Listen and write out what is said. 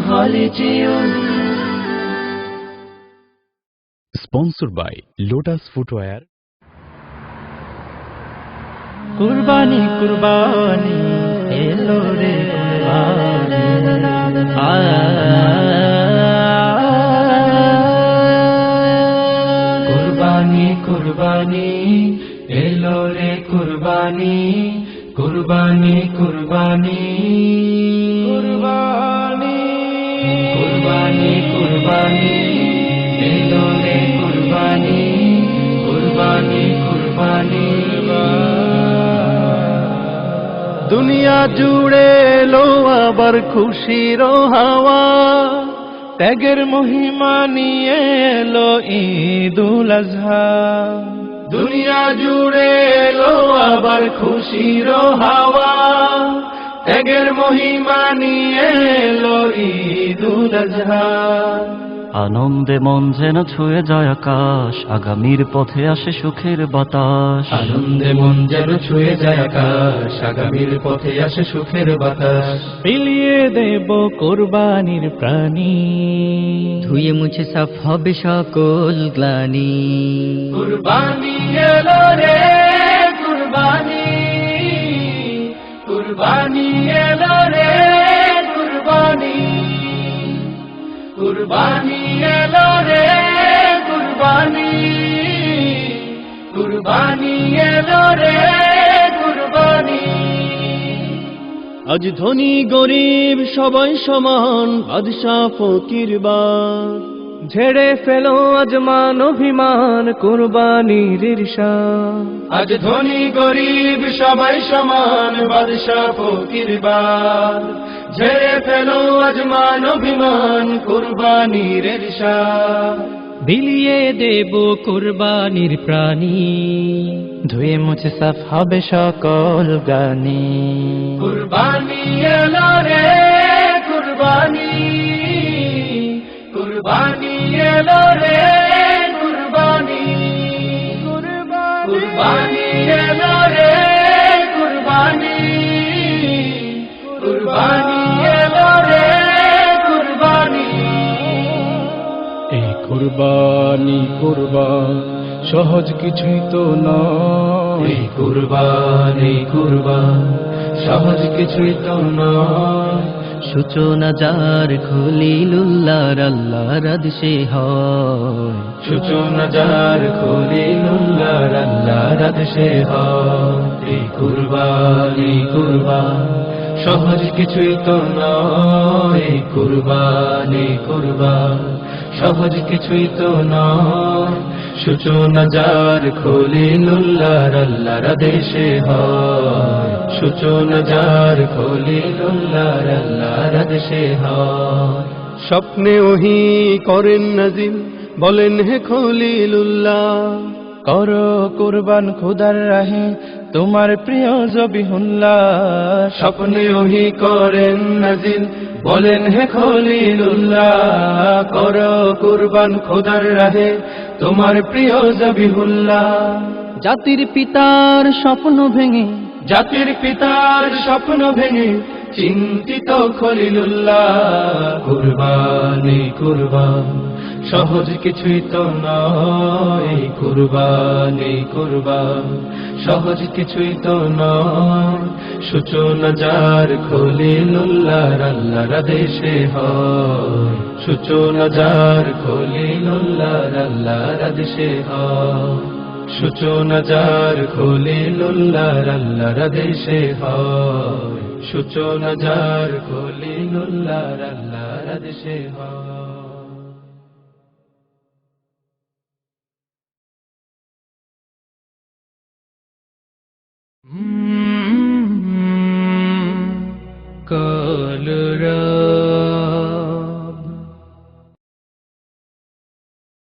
হলিজিউম। Sponsored by Lotus Footwear. কুরবানি কুরবানি এলো রে কুরবানি, কুরবানি কুরবানি এলো রে কুরবানি, কুরবানি কুরবানি কুরবানি কুরবানি কুরবানি এলো রে কুরবানি, কুরবানি কুরবানি। দুনিয়া জুড়ে এলো আবার খুশির হাওয়া, ত্যাগের মহিমা নিয়ে এলো ঈদুল আজহা। দুনিয়া জুড়ে এলো আবার খুশির হাওয়া, ত্যাগের মহিমা নিয়ে এলো ঈদুল আজহা। আনন্দে মন যেন ছুঁয়ে যায় আকাশ, আগামীর পথে আসে সুখের বাতাস। আনন্দে মন যেন ছুঁয়ে যায় আকাশ, আগামীর পথে আসে সুখের বাতাস। বিলিয়ে দেব কোরবানির প্রাণী, ধুয়ে মুছে সাফ হবে সকল গ্লানি। কুরবানি এলো রে কুরবানি, কুরবানি এলো রে কুরবানি, কুরবানি এলো রে কুরবানি, কুরবানি এলো রে কুরবানি। আজ ধনী গরিব সবাই সমান, বাদশা ফকির বাদ ঝেড়ে ফেলো আজ মান অভিমান, কুরবানির ঈর্ষা। আজ ধনী গরিব সবাই সমান, বাদশা ফকির বাদ ঝেড়ে ফেলো আজ মান অভিমান, কুরবানির ঈর্ষা। বিলিয়ে দেব কুরবানির প্রাণী, ধুয়ে মুছে সাফ হবে সকল গানি। কুরবানি এলো রে কুরবানি, কুরবানি এলো রে কুরবানি, কুরবানি এলো রে কুরবানি, কুরবানি এলো রে কুরবানি। এই কুরবানি কুরবান সহজ কিছুই তো নয়, এই কুরবানি কুরবান সহজ কিছুই তো নয়। সূচনা যার খলিলুল্লাহর আল্লাহর আদেশে হয়, সূচনা যার খলিলুল্লাহর আল্লাহর আদেশে হয়। এই কুরবানি কুরবান সহজ কিছুই তো নয়, এই কুরবানি কুরবান সহজ কিছুই তো নয়। সূচনা যার খলিলুল্লাহর আল্লাহর আদেশে হয়, সূচনা যার খলিলুল্লাহর আল্লাহর আদেশে হয়। স্বপ্নে ওহি করেন নাজিল, বলেন হে খলিলুল্লাহ, করো কুরবান খোদার রাহে তোমার প্রিয় জবিহুল্লাহ। স্বপ্নে ওহি করেন নাজিল, বলেন হে খলিলুল্লাহ, করো কুরবান খোদার রাহে তোমার প্রিয় জবিহুল্লাহ। জাতির পিতার স্বপ্ন ভেঙে, জাতির পিতার স্বপ্ন ভেঙে চিন্তিত খলিলুল্লাহ। কুরবানি কুরবান সহজ কিছুই তো নয়, কুরবানি কুরবান সহজ কিছুই তো নয়। সূচনা যার খলিলুল্লাহর আল্লাহর আদেশে হয়, সূচনা যার খলিলুল্লাহর আল্লাহর আদেশে হয়। সূচনা যার খলিলুল্লাহর আল্লাহর আদেশে হয়, সূচনা যার খলিলুল্লাহর আল্লাহর আদেশে হয়। কলরা